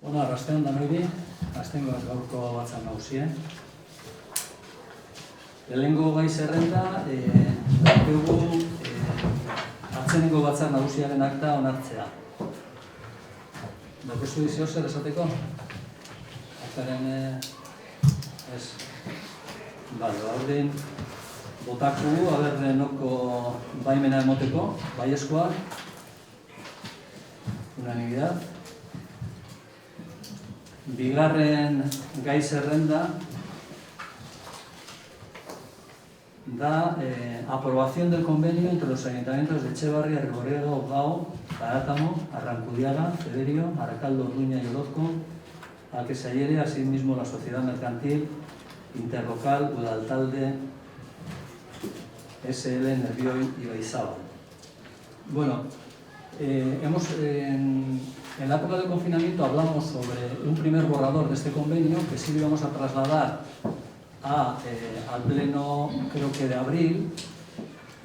Bueno, arrastean danori, aztengo gaurko batzar nagusien. Lehenengo gai zerrenda, dugu atzenengo batzar nagusiaren akta onartzea. Daukezu dizio zer esateko? Aktaren ez. Bale, ordin botaku, aber noko baimena emoteko, baiezkoak, unanimidad. Bigarren gai zerrenda da aprobación del convenio entre los ayuntamientos de Etxebarri, Arrigorriaga, Ogao, Carátamo, Arrankudiaga, Cederio, Arakaldo, Orduña y Orozco, al que se adhiere asimismo la sociedad mercantil Interlocal Udaltalde SL Nervioi y Baizábal. Bueno, en la época del confinamiento hablamos sobre un primer borrador de este convenio que sí lo íbamos a trasladar al pleno, creo que de abril,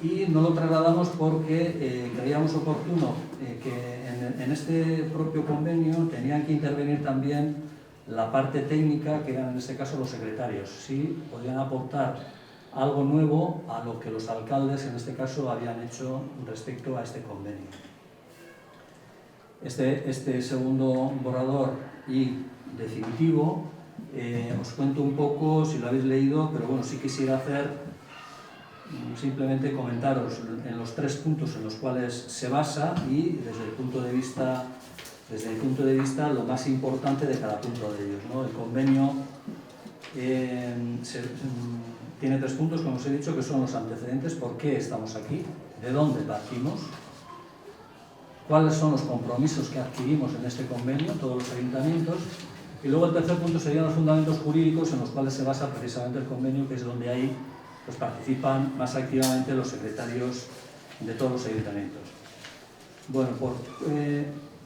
y no lo trasladamos porque creíamos oportuno que en este propio convenio tenían que intervenir también la parte técnica, que eran en este caso los secretarios. Sí podían aportar algo nuevo a lo que los alcaldes en este caso habían hecho respecto a este convenio. Este segundo borrador y definitivo, os cuento un poco, si lo habéis leído, pero bueno, sí quisiera hacer simplemente comentaros en los 3 puntos en los cuales se basa y desde mi punto de vista lo más importante de cada punto de ellos, ¿no? El convenio tiene 3 puntos, como os he dicho, que son los antecedentes, por qué estamos aquí, de dónde partimos, cuáles son los compromisos que adquirimos en este convenio, todos los ayuntamientos, y luego el tercer punto serían los fundamentos jurídicos en los cuales se basa precisamente el convenio, que es donde ahí pues, participan más activamente los secretarios de todos los ayuntamientos. Bueno,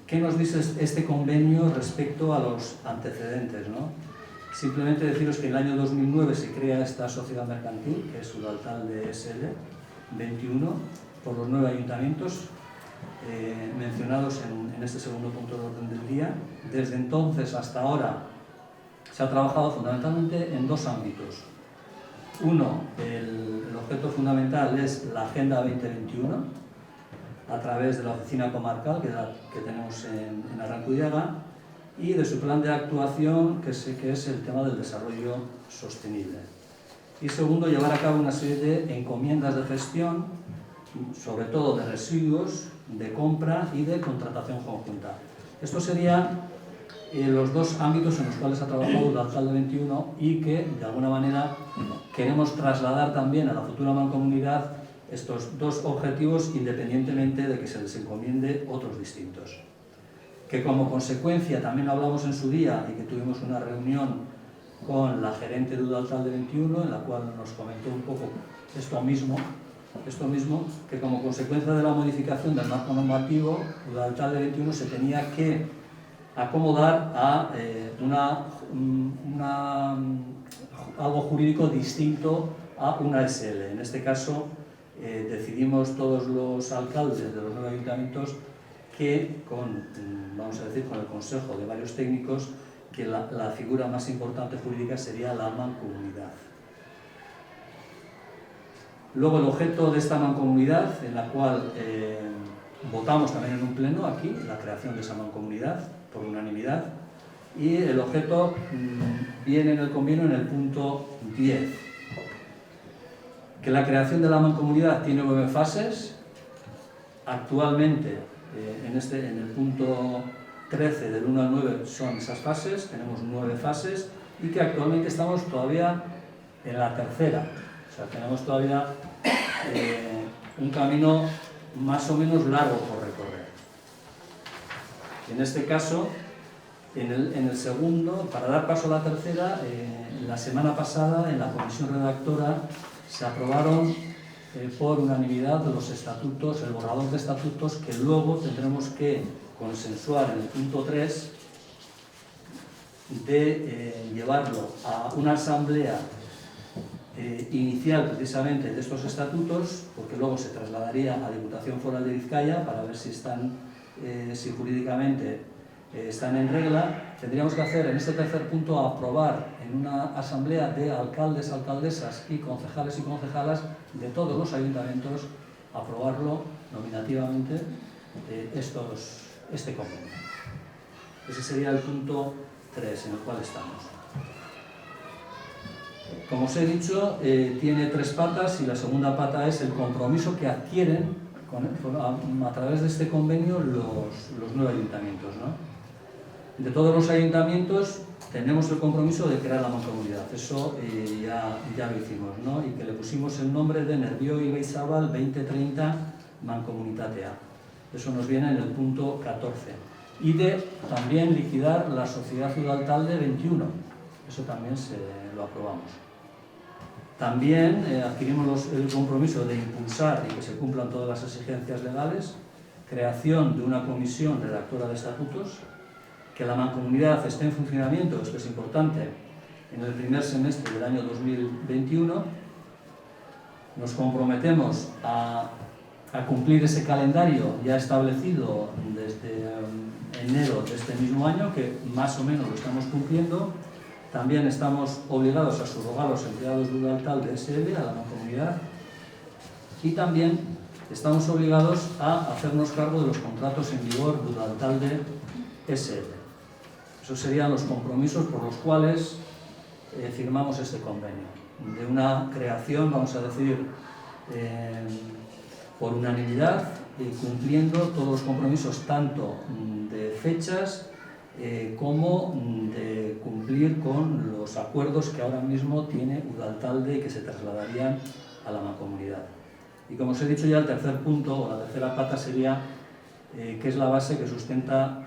¿qué nos dice este convenio respecto a los antecedentes, ¿no? Simplemente deciros que en el año 2009 se crea esta sociedad mercantil, que es Udaltalde SL 21, por los 9 ayuntamientos mencionados en este segundo punto de orden del día. Desde entonces hasta ahora se ha trabajado fundamentalmente en 2 ámbitos. Uno, el objeto fundamental es la Agenda 2021, a través de la oficina comarcal que tenemos en Arrankudiaga, y de su plan de actuación, que es el tema del desarrollo sostenible. Y segundo, llevar a cabo una serie de encomiendas de gestión, sobre todo de residuos, de compra y de contratación conjunta. Estos serían los 2 ámbitos en los cuales ha trabajado Udaltalde 21 y que, de alguna manera, queremos trasladar también a la futura mancomunidad estos 2 objetivos independientemente de que se les encomiende otros distintos. Que como consecuencia, también hablamos en su día y que tuvimos una reunión con la gerente de Udaltalde 21, en la cual nos comentó un poco esto mismo, que como consecuencia de la modificación del marco normativo, Udaltalde 21 se tenía que acomodar a algo jurídico distinto a una SL. En este caso, decidimos todos los alcaldes de los 9 ayuntamientos que, vamos a decir, con el consejo de varios técnicos, que la figura más importante jurídica sería la mancomunidad. Luego el objeto de esta mancomunidad, en la cual votamos también en un pleno aquí, la creación de esa mancomunidad por unanimidad, y el objeto viene en el convenio en el punto 10, que la creación de la mancomunidad tiene 9 fases. Actualmente, en el punto 13 del 1 al 9 son esas fases, tenemos 9 fases, y que actualmente estamos todavía en la tercera. O sea, tenemos todavía un camino más o menos largo por recorrer. En este caso, en el segundo, para dar paso a la tercera, la semana pasada en la comisión redactora se aprobaron por unanimidad los estatutos, el borrador de estatutos, que luego tendremos que consensuar en el punto 3 de llevarlo a una asamblea inicial precisamente de estos estatutos, porque luego se trasladaría a Diputación Foral de Vizcaya para ver si jurídicamente están en regla, tendríamos que hacer en este tercer punto aprobar en una asamblea de alcaldes, alcaldesas y concejalas de todos los ayuntamientos, aprobarlo nominativamente este convenio. Ese sería el punto 3 en el cual estamos. Como os he dicho, tiene 3 patas y la segunda pata es el compromiso que adquieren a través de este convenio los 9 ayuntamientos, ¿no? De todos los ayuntamientos tenemos el compromiso de crear la mancomunidad, eso ya lo hicimos, ¿no? Y que le pusimos el nombre de Nervió y Ibaizabal 2030 Mancomunitatea. Eso nos viene en el punto 14. Y de también liquidar la Sociedad Udaltalde 21, eso también lo aprobamos. También adquirimos el compromiso de impulsar y que se cumplan todas las exigencias legales, creación de una comisión redactora de estatutos, que la mancomunidad esté en funcionamiento, esto es importante, en el primer semestre del año 2021. Nos comprometemos a cumplir ese calendario ya establecido desde enero de este mismo año, que más o menos lo estamos cumpliendo. También estamos obligados a subrogar a los empleados de Udaltalde SL, a la mancomunidad, y también estamos obligados a hacernos cargo de los contratos en vigor de Udaltalde SL. Esos serían los compromisos por los cuales firmamos este convenio. De una creación, vamos a decir, por unanimidad, cumpliendo todos los compromisos, tanto de fechas como de cumplir con los acuerdos que ahora mismo tiene Udaltalde y que se trasladarían a la mancomunidad. Y como os he dicho ya, el tercer punto, o la tercera pata, sería que es la base que sustenta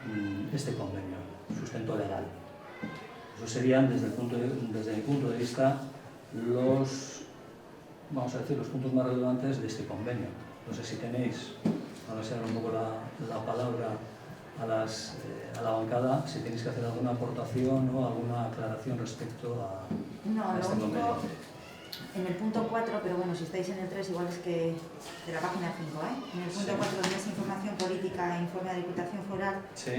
este convenio, sustento legal. Esos serían, desde mi punto de vista, los puntos más relevantes de este convenio. No sé si tenéis, ahora se abre un poco la palabra a la bancada, si tenéis que hacer alguna aportación o alguna aclaración respecto a este convenio. En el punto 4, pero bueno, si estáis en el 3, igual es que de la página 5, en el punto 4, donde es información política e informe de Diputación Foral, sí.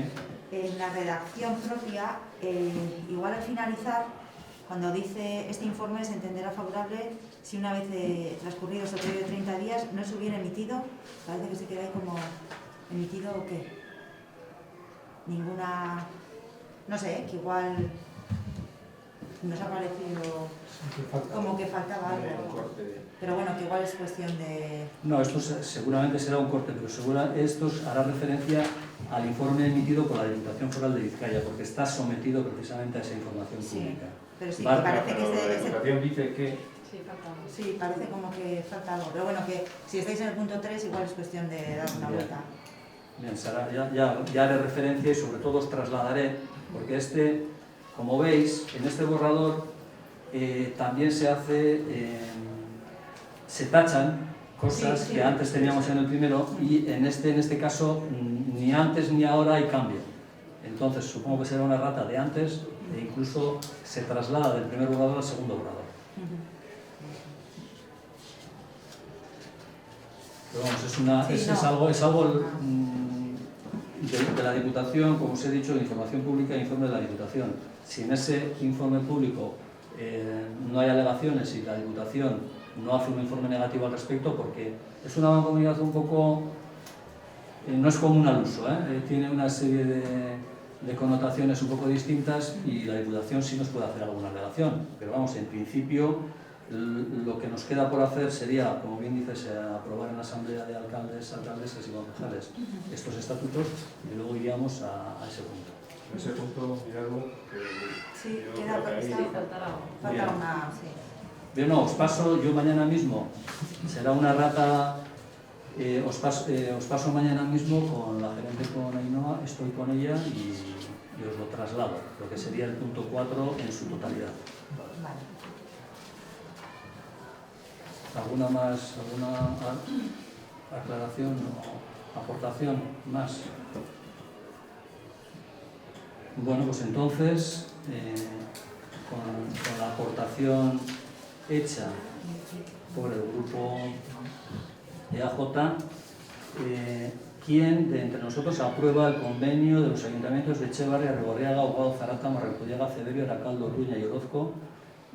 En la redacción propia, igual al finalizar, cuando dice este informe se entenderá favorable si una vez transcurridos el periodo de 30 días no se hubiera emitido, parece que se queda ahí como emitido o qué. Ninguna, no sé, que igual nos ha parecido como que faltaba algo, pero bueno, que igual es cuestión de... No, esto seguramente será un corte, pero esto hará referencia al informe emitido por la Diputación Foral de Vizcaya, porque está sometido precisamente a esa información pública. Pero sí, parece que la Diputación dice que... Sí, parece como que falta algo, pero bueno, que si estáis en el punto 3 igual es cuestión de dar una vuelta. Bien, Sara, ya haré referencia y sobre todo os trasladaré, porque como veis, en este borrador también se tachan cosas que antes teníamos en el primero, y en este caso ni antes ni ahora hay cambio. Entonces supongo que será una errata de antes e incluso se traslada del primer borrador al segundo borrador. Pero vamos, es algo de la Diputación, como os he dicho, de información pública e informe de la Diputación. Si en ese informe público no hay alegaciones y la Diputación no hace un informe negativo al respecto, porque es una mancomunidad un poco, no es común al uso, tiene una serie de connotaciones un poco distintas y la Diputación sí nos puede hacer alguna alegación, pero vamos, en principio lo que nos queda por hacer sería, como bien dices, aprobar en la Asamblea de Alcaldes, Alcaldesas y Concejales estos estatutos y luego iríamos a ese punto. En ese punto, mirarlo, que sí, queda falta una... Sí. Bien, no, os paso yo mañana mismo, será una rata, os paso mañana mismo con la gerente, con Ainhoa, estoy con ella y os lo traslado, lo que sería el punto 4 en su totalidad. Vale. ¿Alguna aclaración o aportación más? Bueno, pues entonces, con la aportación hecha por el grupo EAJ, ¿quién de entre nosotros aprueba el convenio de los ayuntamientos de Etxebarri, Arrigorriaga, Ogado, Zarata, Marrecullega, Ceberio, Aracaldo, Ruña y Orozco,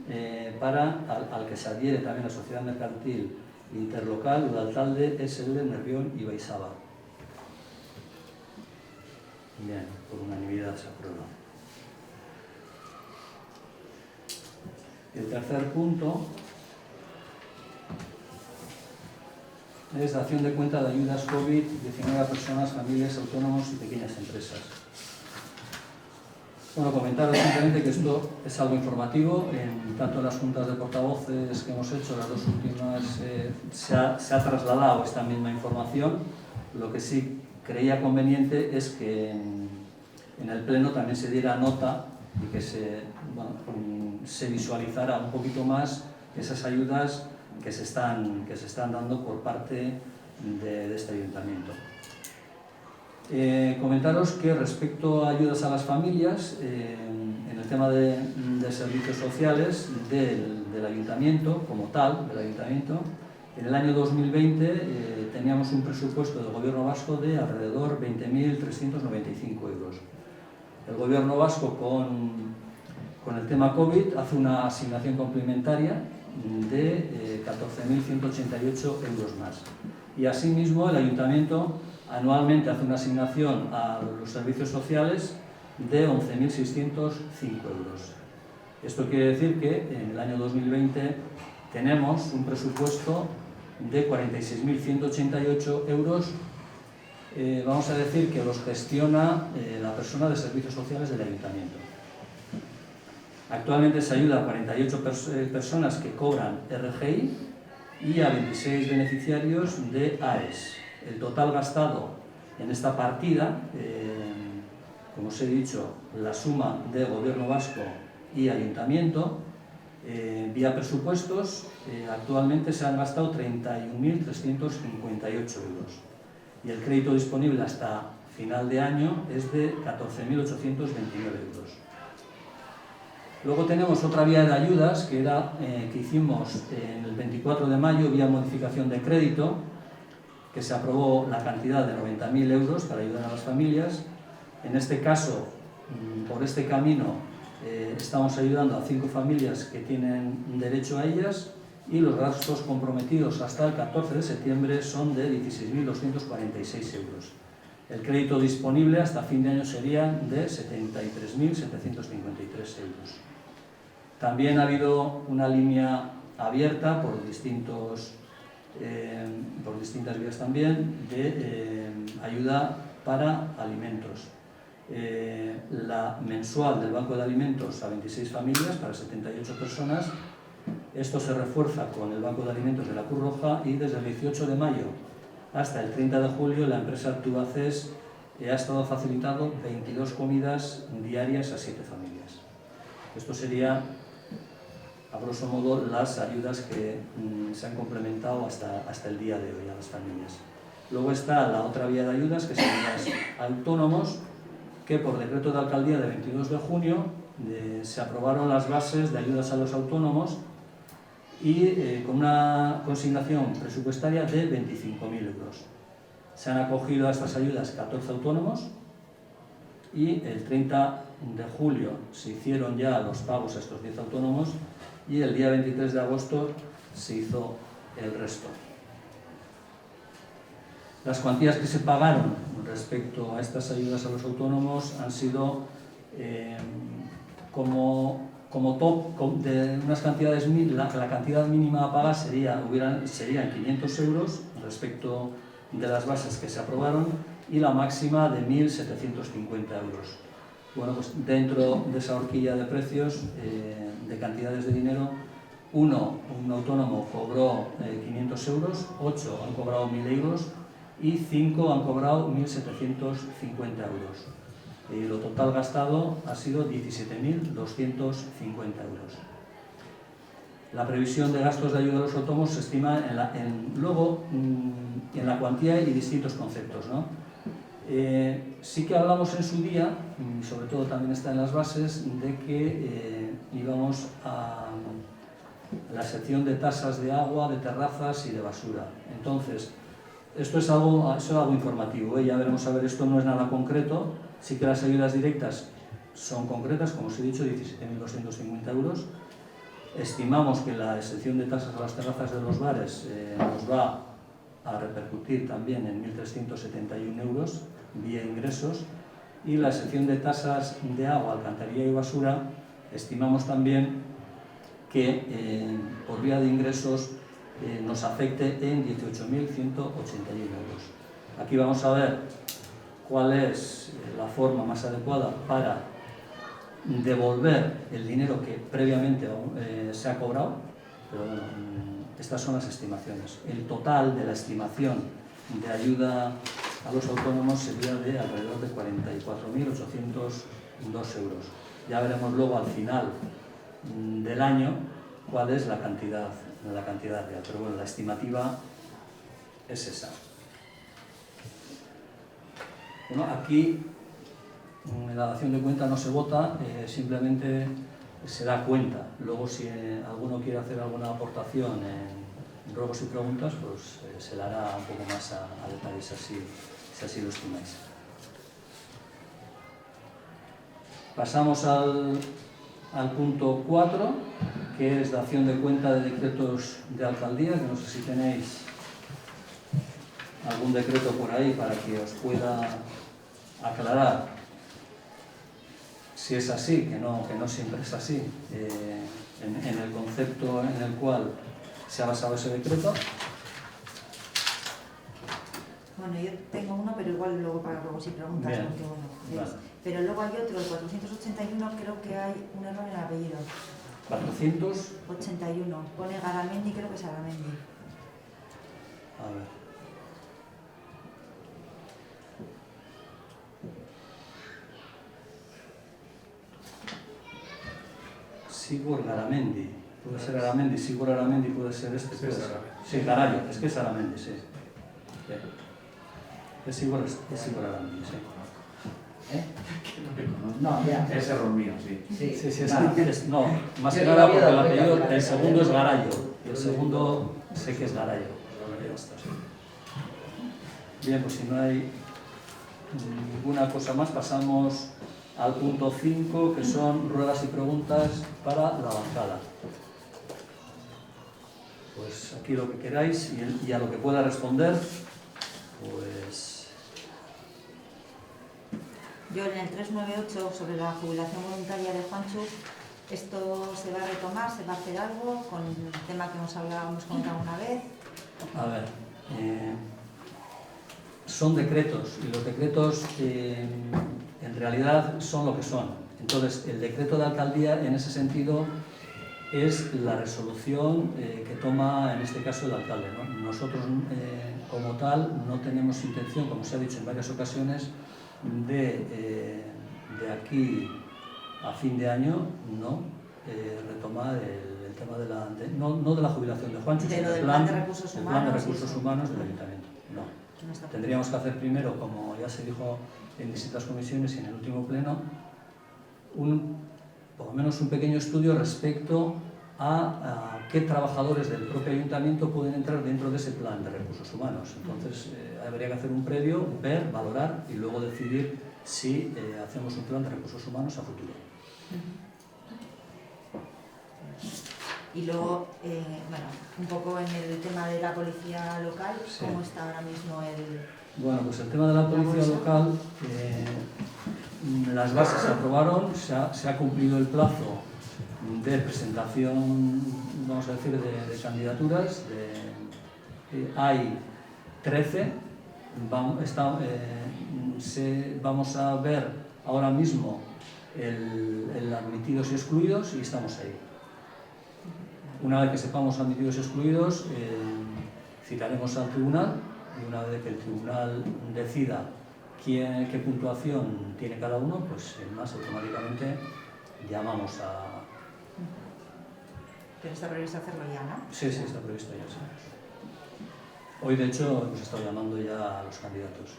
al que se adhiere también la Sociedad Mercantil Interlocal, Udaltalde, SL, Nervión y Baixaba? Bien, por unanimidad se aprueba. El tercer punto es dación de cuenta de ayudas COVID-19 a personas, familias, autónomos y pequeñas empresas. Bueno, comentaros simplemente que esto es algo informativo, tanto en las juntas de portavoces que hemos hecho, las dos últimas, se ha trasladado esta misma información. Lo que sí creía conveniente es que en el Pleno también se diera nota y que se visualizara un poquito más esas ayudas que se están dando por parte de este ayuntamiento. Comentaros que respecto a ayudas a las familias, en el tema de servicios sociales del ayuntamiento, como tal, del ayuntamiento, en el año 2020 teníamos un presupuesto del Gobierno vasco de alrededor 20.395 euros. El Gobierno vasco, con el tema COVID, hace una asignación complementaria de 14.188 euros más. Y asimismo, el ayuntamiento anualmente hace una asignación a los servicios sociales de 11.605 euros. Esto quiere decir que en el año 2020 tenemos un presupuesto de 46.188 euros, vamos a decir que los gestiona la persona de servicios sociales del ayuntamiento. Actualmente se ayuda a 48 personas que cobran RGI y a 26 beneficiarios de AES. El total gastado en esta partida, como os he dicho, la suma de Gobierno vasco y Ayuntamiento, vía presupuestos, actualmente se han gastado 31.358 euros. Y el crédito disponible hasta final de año es de 14.829 euros. Luego tenemos otra vía de ayudas que hicimos en el 24 de mayo, vía modificación de crédito, que se aprobó la cantidad de 90.000 euros para ayudar a las familias. En este caso, por este camino, estamos ayudando a 5 familias que tienen derecho a ellas y los gastos comprometidos hasta el 14 de septiembre son de 16.246 euros. El crédito disponible hasta fin de año sería de 73.753 euros. También ha habido una línea abierta por distintas vías también de ayuda para alimentos. La mensual del Banco de Alimentos a 26 familias para 78 personas. Esto se refuerza con el Banco de Alimentos de la Cruz Roja y desde el 18 de mayo hasta el 30 de julio la empresa Tubaces ha estado facilitando 22 comidas diarias a 7 familias. Esto sería, a grosso modo, las ayudas que se han complementado hasta el día de hoy a las familias. Luego está la otra vía de ayudas, que son los autónomos, que por decreto de alcaldía de 22 de junio se aprobaron las bases de ayudas a los autónomos y con una consignación presupuestaria de 25.000 euros. Se han acogido a estas ayudas 14 autónomos y el 30 de julio se hicieron ya los pagos a estos 10 autónomos y el día 23 de agosto se hizo el resto. Las cuantías que se pagaron respecto a estas ayudas a los autónomos han sido como top de unas cantidades, la cantidad mínima a pagar serían 500 euros respecto de las bases que se aprobaron y la máxima de 1.750 euros. Bueno, pues dentro de esa horquilla de precios, de cantidades de dinero, un autónomo cobró 500 euros, 8 han cobrado 1.000 euros y 5 han cobrado 1.750 euros. Y lo total gastado ha sido 17.250 euros. La previsión de gastos de ayuda a los autónomos se estima en la cuantía y distintos conceptos, ¿no? Sí que hablamos en su día, y sobre todo también está en las bases, de que íbamos a la sección de tasas de agua, de terrazas y de basura. Entonces, Esto es algo informativo, ¿eh? Ya veremos a ver, esto no es nada concreto, sí que las ayudas directas son concretas, como os he dicho, 17.250 euros. Estimamos que la exención de tasas a las terrazas de los bares nos va a repercutir también en 1.371 euros vía ingresos, y la exención de tasas de agua, alcantarilla y basura estimamos también que por vía de ingresos nos afecte en 18.181 euros. Aquí vamos a ver cuál es la forma más adecuada para devolver el dinero que previamente se ha cobrado, pero bueno, estas son las estimaciones. El total de la estimación de ayuda a los autónomos sería de alrededor de 44.802 euros. Ya veremos luego al final del año cuál es la cantidad real, pero bueno, la estimativa es esa. Bueno, aquí en la dación de cuenta no se vota, simplemente se da cuenta. Luego, si alguno quiere hacer alguna aportación en ruegos y preguntas, pues se le hará un poco más a detalle, si así lo estimáis. Pasamos al punto 4, que es dación de cuenta de decretos de alcaldía, que no sé si tenéis algún decreto por ahí para que os pueda aclarar si es así, que no siempre es así, en el concepto en el cual se ha basado ese decreto. Bueno, yo tengo uno, pero igual luego para luego si preguntas, Bien. porque bueno, Vale. pero luego hay otro, el 481, creo que hay un error en el apellido. 481, pone Garamendi, creo que es Garamendi. a ver. Sigur Garamendi, puede ser Garamendi, Sigur Garamendi puede ser este. Este es Garamendi. Sí, Garayo, es que es Garamendi, sí. Sí. Es Sigur Garamendi, sí. ¿Eh? No, ya. Es error mío, sí. Sí, Sí, nada. no, más que Yo nada no porque había el dado apellido, cuenta, el segundo claro. es Garayo, y el segundo sé que es Garayo. Ya está, sí. Bien, pues si no hay ninguna cosa más, pasamos al punto 5, que son ruedas y preguntas para la bancada. Pues aquí lo que queráis y a lo que pueda responder, pues... Yo en el 398, sobre la jubilación voluntaria de Juancho, esto se va a retomar, se va a hacer algo con el tema que hemos comentado una vez. A ver, son decretos, y los decretos en realidad son lo que son. Entonces, el decreto de alcaldía en ese sentido es la resolución que toma en este caso el alcalde, ¿no? Nosotros como tal no tenemos intención, como se ha dicho en varias ocasiones, de aquí a fin de año retomar el tema de no de la jubilación de Juancho, sino del plan de recursos el plan de humanos, recursos sí. humanos del ayuntamiento. No. No está Tendríamos que hacer primero, como ya se dijo en distintas comisiones y en el último pleno, por lo menos un pequeño estudio respecto a qué trabajadores del propio ayuntamiento pueden entrar dentro de ese plan de recursos humanos. Entonces, habría que hacer un previo, ver, valorar y luego decidir si hacemos un plan de recursos humanos a futuro. Y luego, bueno, un poco en el tema de la policía local, Sí. ¿cómo está ahora mismo el...? Bueno, pues el tema de la policía local, las bases se aprobaron, se ha cumplido el plazo de presentación, vamos a decir, de candidaturas. Hay 13, vamos a ver ahora mismo el admitidos y excluidos y estamos ahí. Una vez que sepamos admitidos y excluidos, citaremos al tribunal y una vez que el tribunal decida qué puntuación tiene cada uno, pues más automáticamente llamamos a... Pero está previsto hacerlo ya, ¿no? Sí, está previsto ya. Sí. Hoy, de hecho, hemos estado llamando ya a los candidatos.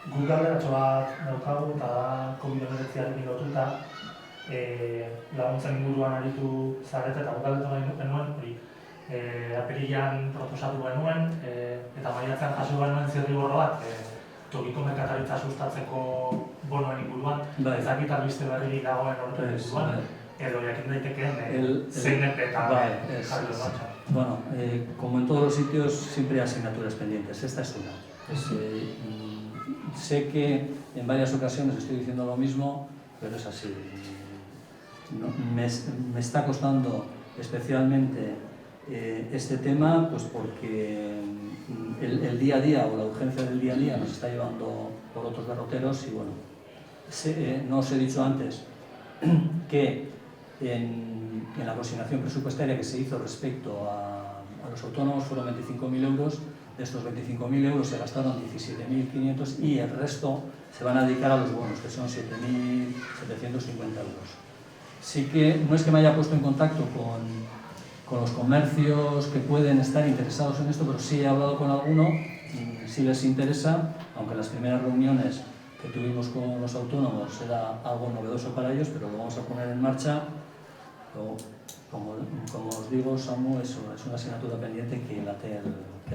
Guk galderatxo bat daukagu, eta da COVID-19 lotuta. laguntzen inguruan aritu zarete eta bukaldetu nahi genuen, hori apirilean proposatu genuen, eta maiatzean jaso genuen zirriborro bat, tokiko merkataritza sustatzeko bonoen inguruan, ez dakit albiste berri dagoen horren inguruan, edo jakin daitekeen zein eta jarri dut batxa. Bueno, como en todos los sitios, siempre hay asignaturas pendientes. Esta es una. Sé que en varias ocasiones estoy diciendo lo mismo, pero es así. No, me está costando especialmente este tema, pues porque el día a día o la urgencia del día a día nos está llevando por otros derroteros y bueno, no os he dicho antes que en la aproximación presupuestaria que se hizo respecto a los autónomos fueron 25.000 euros, de estos 25.000 euros se gastaron 17.500 y el resto se van a dedicar a los bonos, que son 7.750 euros. Sí que no es que me haya puesto en contacto con los comercios que pueden estar interesados en esto, pero sí he hablado con alguno, si les interesa, aunque las primeras reuniones que tuvimos con los autónomos era algo novedoso para ellos, pero lo vamos a poner en marcha. Como os digo, Samu, es una asignatura pendiente que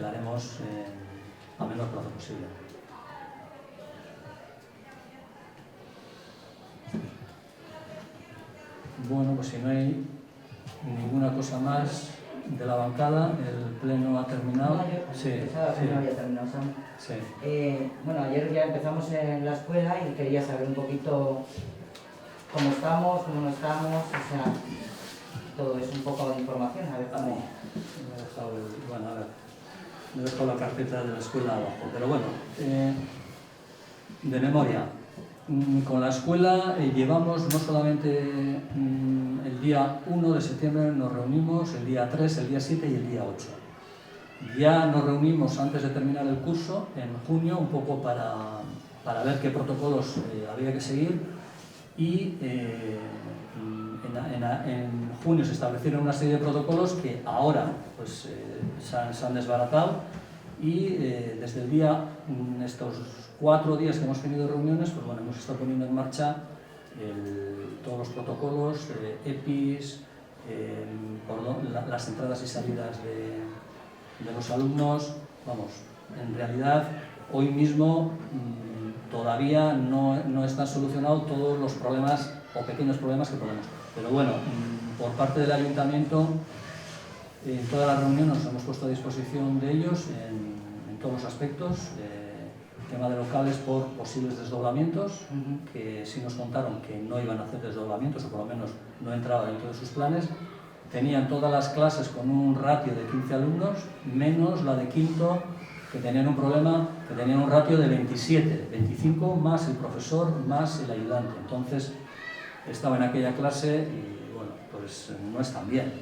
la haremos a menor plazo posible. Bueno, pues si no hay ninguna cosa más de la bancada, el pleno ha terminado. No, yo pensaba que no había terminado, Sam. Sí. Bueno, ayer ya empezamos en la escuela y quería saber un poquito cómo estamos, cómo no estamos, o sea, todo es un poco de información, a ver cómo... Me he dejado la carpeta de la escuela abajo, pero bueno, de memoria. Con la escuela llevamos no solamente el día 1 de septiembre, nos reunimos el día 3, el día 7 y el día 8. Ya nos reunimos antes de terminar el curso, en junio, un poco para ver qué protocolos había que seguir y en junio se establecieron una serie de protocolos que ahora pues, se han desbaratado y desde el día, estos 4 días que hemos tenido reuniones, pues bueno, hemos estado poniendo en marcha todos los protocolos, EPIs, las entradas y salidas de los alumnos. Vamos, en realidad hoy mismo todavía no están solucionados todos los problemas o pequeños problemas que podemos. Pero bueno, por parte del ayuntamiento, en toda la reunión nos hemos puesto a disposición de ellos en todos los aspectos. Tema de locales por posibles desdoblamientos, que sí nos contaron que no iban a hacer desdoblamientos, o por lo menos no entraba dentro de sus planes. Tenían todas las clases con un ratio de 15 alumnos, menos la de quinto, que tenían un problema, que tenían un ratio de 27, 25 más el profesor, más el ayudante. Entonces, estaba en aquella clase y, bueno, pues no están bien.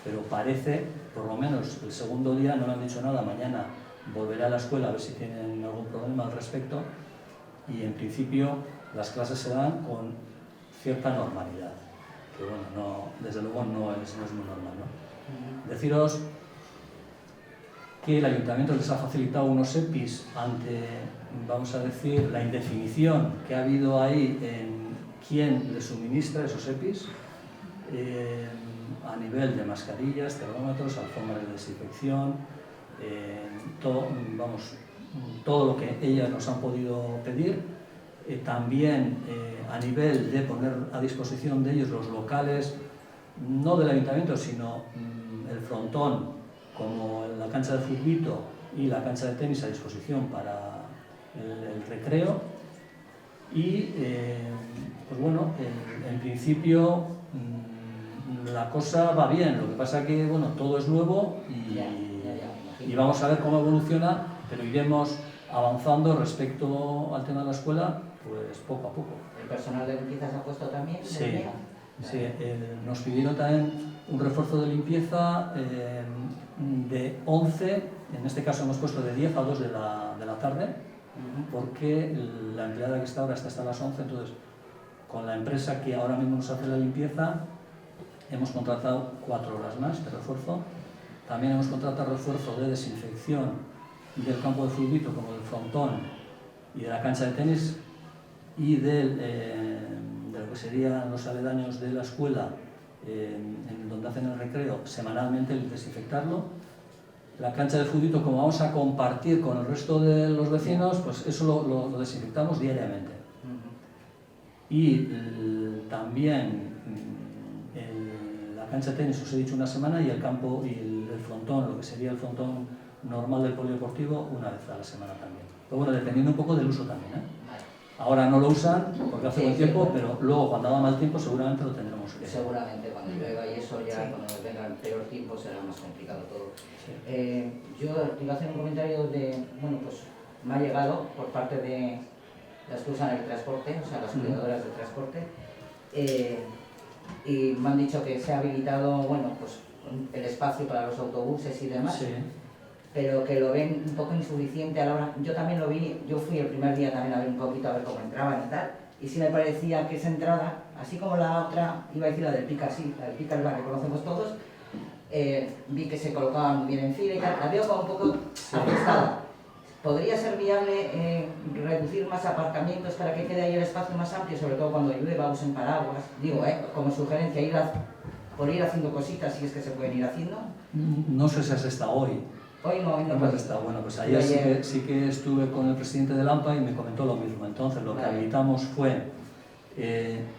Pero parece, por lo menos el segundo día, no me han dicho nada, mañana volveré a la escuela a ver si tienen algún problema al respecto y en principio las clases se dan con cierta normalidad, que bueno, desde luego no es muy normal, ¿no? Deciros que el ayuntamiento les ha facilitado unos EPIs ante, vamos a decir, la indefinición que ha habido ahí en quién les suministra esos EPIs, a nivel de mascarillas, termómetros, alfombras de desinfección, todo lo que ellas nos han podido pedir, también a nivel de poner a disposición de ellos los locales, no del ayuntamiento, sino el frontón, como la cancha de futbito y la cancha de tenis a disposición para el recreo. Y pues bueno, en principio la cosa va bien, lo que pasa que bueno, todo es nuevo y vamos a ver cómo evoluciona, pero iremos avanzando respecto al tema de la escuela, pues poco a poco. ¿El personal de limpieza se ha puesto también? Sí, sí, nos pidieron también un refuerzo de limpieza de 11, en este caso hemos puesto de 10 a 2 de la tarde, porque la empleada que está ahora está hasta las 11, entonces con la empresa que ahora mismo nos hace la limpieza hemos contratado 4 horas más de refuerzo. También hemos contratado refuerzo de desinfección del campo de futbito, como del frontón y de la cancha de tenis y del de lo que serían los aledaños de la escuela, en donde hacen el recreo, semanalmente el desinfectarlo. La cancha de futbito, como vamos a compartir con el resto de los vecinos, pues eso lo desinfectamos diariamente. Y también la cancha de tenis, os he dicho, una semana, y el campo y el frontón, lo que sería el frontón normal del polideportivo, una vez a la semana también. Pero bueno, dependiendo un poco del uso también, ¿eh? Ahora no lo usan porque hace buen tiempo, pero luego cuando haga mal tiempo seguramente lo tendremos que... Seguramente, cuando llueva y eso ya, Sí. cuando venga el peor tiempo será más complicado todo. Sí. Yo te iba a hacer un comentario de, bueno, pues me ha llegado por parte de las que usan el transporte, o sea, las cuidadoras del transporte, y me han dicho que se ha habilitado, bueno, pues el espacio para los autobuses y demás, Sí. pero que lo ven un poco insuficiente a la hora. Yo también lo vi, yo fui el primer día también a ver un poquito, a ver cómo entraban y tal, y sí me parecía que esa entrada, así como la otra, iba a decir la del Pica, sí, la del Pica es la que conocemos todos, vi que se colocaban muy bien en fila y tal, la veo como un poco ajustada. ¿Podría ser viable reducir más aparcamientos para que quede ahí el espacio más amplio, sobre todo cuando llueva, usen paraguas? Digo, como sugerencia, por ir haciendo cositas, si es que se pueden ir haciendo. No sé si has estado hoy. Hoy no No has estado. Bueno, pues ayer sí que estuve con el presidente del AMPA y me comentó lo mismo. Entonces lo que habilitamos fue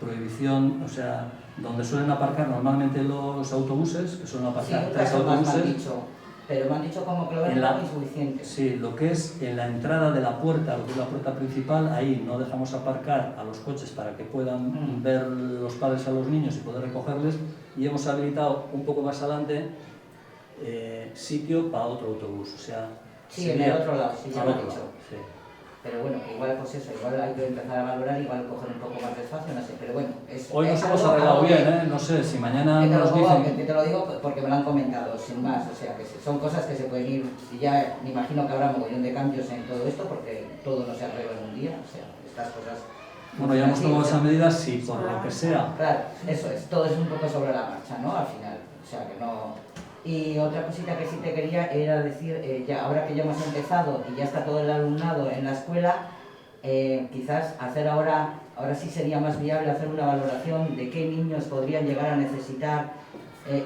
prohibición, o sea, donde suelen aparcar normalmente los autobuses, que suelen aparcar sí, 3 más me han autobuses. dicho, pero me han dicho como que lo ven un poco insuficiente. Sí, lo que es en la entrada de la puerta, lo que es la puerta principal, ahí no dejamos aparcar a los coches para que puedan ver los padres a los niños y poder recogerles, y hemos habilitado un poco más adelante sitio para otro autobús, o sea... Sí, en el otro lado, sí, ya al lo han otro dicho. lado, sí. Pero bueno, igual pues eso, igual hay que empezar a valorar, igual coger un poco más de espacio, no sé, pero bueno, es... Hoy nos es hemos algo arreglado que- bien, ¿eh? No sé, si mañana que te, nos lo digo, dicen... que te lo digo porque me lo han comentado, sin más, o sea, que son cosas que se pueden ir, y ya me imagino que habrá mogollón de cambios en todo esto, porque todo no se arregla en un día, o sea, estas cosas... Bueno, ya hemos tomado así, esa medida, sí, por lo que sea. Claro, eso es, todo es un poco sobre la marcha, ¿no? Al final, o sea, que no... Y otra cosita que sí te quería era decir, ya ahora que ya hemos empezado y ya está todo el alumnado en la escuela, quizás hacer ahora sí sería más viable hacer una valoración de qué niños podrían llegar a necesitar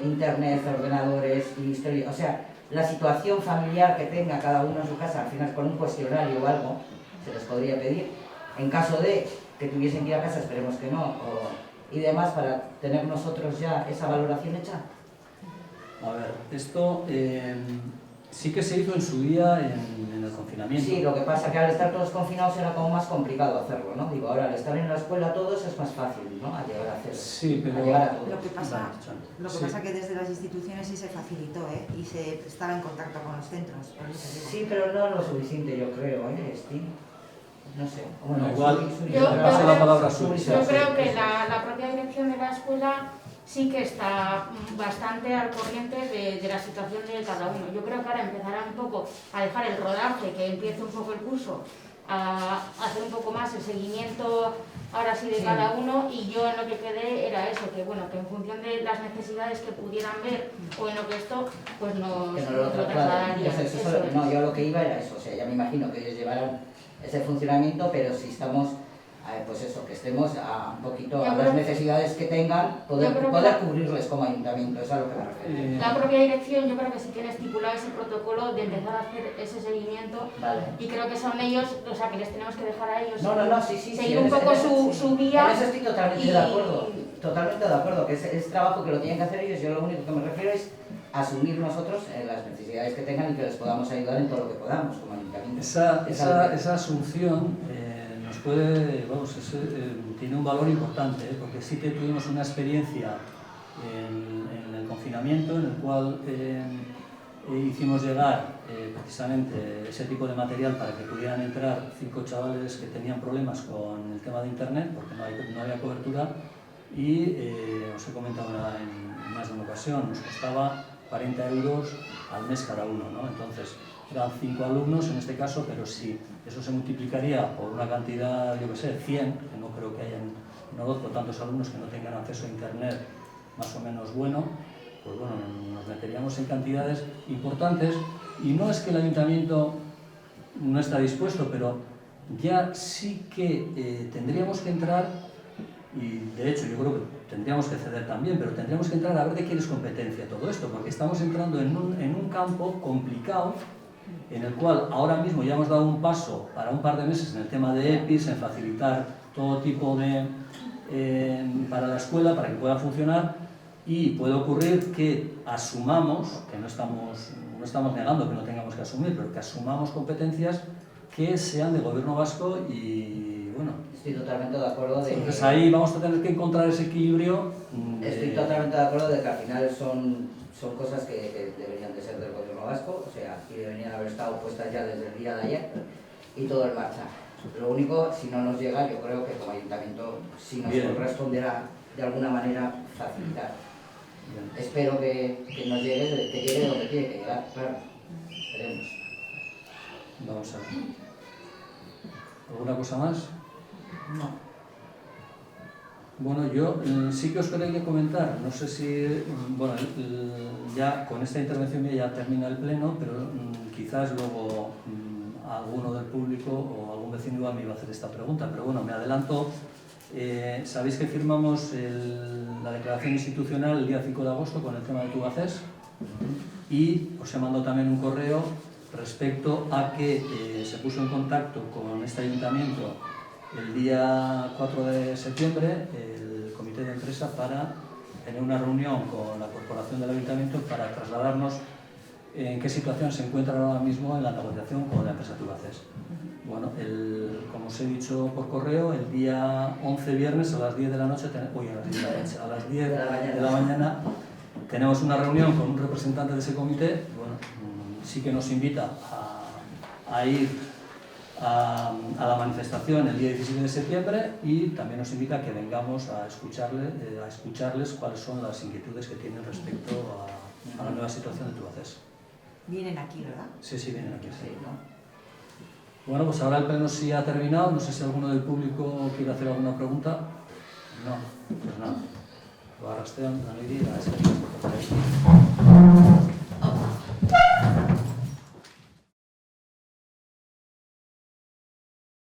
internet, ordenadores y historia, o sea, la situación familiar que tenga cada uno en su casa, al final con un cuestionario o algo, se les podría pedir, en caso de que tuviesen que ir a casa, esperemos que no, y demás, para tener nosotros ya esa valoración hecha. A ver, esto sí que se hizo en su día en el confinamiento. Sí, lo que pasa es que al estar todos confinados era como más complicado hacerlo, ¿no? Digo, ahora al estar en la escuela todos es más fácil, ¿no? A llegar a hacer, Sí, pero... a llegar a todos. Lo que pasa, Sí. pasa que desde las instituciones sí se facilitó, ¿eh? Y se estaba en contacto con los centros, por eso digo. Sí, pero no lo suficiente, yo creo, Steve. No sé. Bueno, igual, Yo paso la palabra a Suri. Suri. Yo creo que la propia dirección de la escuela sí que está bastante al corriente de la situación de cada uno. Yo creo que ahora empezará un poco a dejar el rodaje, que empiece un poco el curso, a hacer un poco más el seguimiento ahora sí de cada uno, y yo en lo que quedé era eso, que bueno, que en función de las necesidades que pudieran ver o en lo que esto, pues nos Que no lo trasladarían. Pues eso, no, yo lo que iba era eso, o sea, ya me imagino que ellos llevarán ese funcionamiento, pero si estamos, pues eso, que estemos un poquito a las necesidades que tengan, poder cubrirles como ayuntamiento, eso es a lo que me refiero. La propia dirección yo creo que sí tiene estipulado ese protocolo de empezar a hacer ese seguimiento, Vale. y creo que son ellos, o sea, que les tenemos que dejar a ellos Sí, seguir un poco su vía. En eso estoy totalmente de acuerdo, que es trabajo que lo tienen que hacer ellos. Yo lo único que me refiero es asumir nosotros las necesidades que tengan y que les podamos ayudar en todo lo que podamos como ayuntamiento. Esa asunción nos puede, vamos, tiene un valor importante, porque sí que tuvimos una experiencia en el confinamiento en el cual hicimos llegar precisamente ese tipo de material para que pudieran entrar 5 chavales que tenían problemas con el tema de internet porque no había cobertura, y os he comentado en más de una ocasión, nos costaba 40 euros al mes cada uno, ¿no? Entonces eran 5 alumnos en este caso, pero si eso se multiplicaría por una cantidad, yo que sé, 100, que no creo que hayan en Orozco tantos alumnos que no tengan acceso a internet más o menos bueno, pues bueno, nos meteríamos en cantidades importantes, y no es que el ayuntamiento no está dispuesto, pero ya sí que tendríamos que entrar y de hecho yo creo que tendríamos que ceder también, pero tendríamos que entrar a ver de quién es competencia todo esto, porque estamos entrando en un campo complicado en el cual ahora mismo ya hemos dado un paso para un par de meses en el tema de EPIs, en facilitar todo tipo de para la escuela, para que pueda funcionar, y puede ocurrir que asumamos, que no estamos negando que no tengamos que asumir, pero que asumamos competencias que sean de gobierno vasco y bueno. Estoy totalmente de acuerdo de Entonces que... ahí vamos a tener que encontrar ese equilibrio. Estoy totalmente de acuerdo de que al final son cosas que deberían de ser del gobierno vasco, o sea, y deberían haber estado puestas ya desde el día de ayer y todo en marcha. Lo único, si no nos llega, yo creo que como ayuntamiento sí nos corresponderá de alguna manera facilitar. Bien. Espero que nos llegue, que llegue donde tiene que llegar, claro. Esperemos. Vamos a ver. ¿Alguna cosa más? No. Bueno, yo sí que os quería comentar, no sé si, bueno, ya con esta intervención mía ya termina el pleno, pero quizás luego alguno del público o algún vecino igual me iba a hacer esta pregunta, pero bueno, me adelanto. Sabéis que firmamos la declaración institucional el día 5 de agosto con el tema de Tubacex y os he mandado también un correo respecto a que se puso en contacto con este ayuntamiento el día 4 de septiembre el comité de empresa para tener una reunión con la corporación del ayuntamiento para trasladarnos en qué situación se encuentran ahora mismo en la negociación con la empresa Tubacex. Bueno, como os he dicho por correo, el día 11 viernes a las 10 de la noche, a las 10 de la mañana tenemos una reunión con un representante de ese comité. Bueno, sí que nos invita a ir a la manifestación el día 17 de septiembre y también nos invita a que vengamos a escucharles cuáles son las inquietudes que tienen respecto a la nueva situación de Tubacex. Vienen aquí, ¿verdad? Sí, vienen aquí. Sí, ¿no? Bueno, pues ahora el pleno sí ha terminado. No sé si alguno del público quiere hacer alguna pregunta. No, pues nada. Lo arrastrean, la ley, a ese.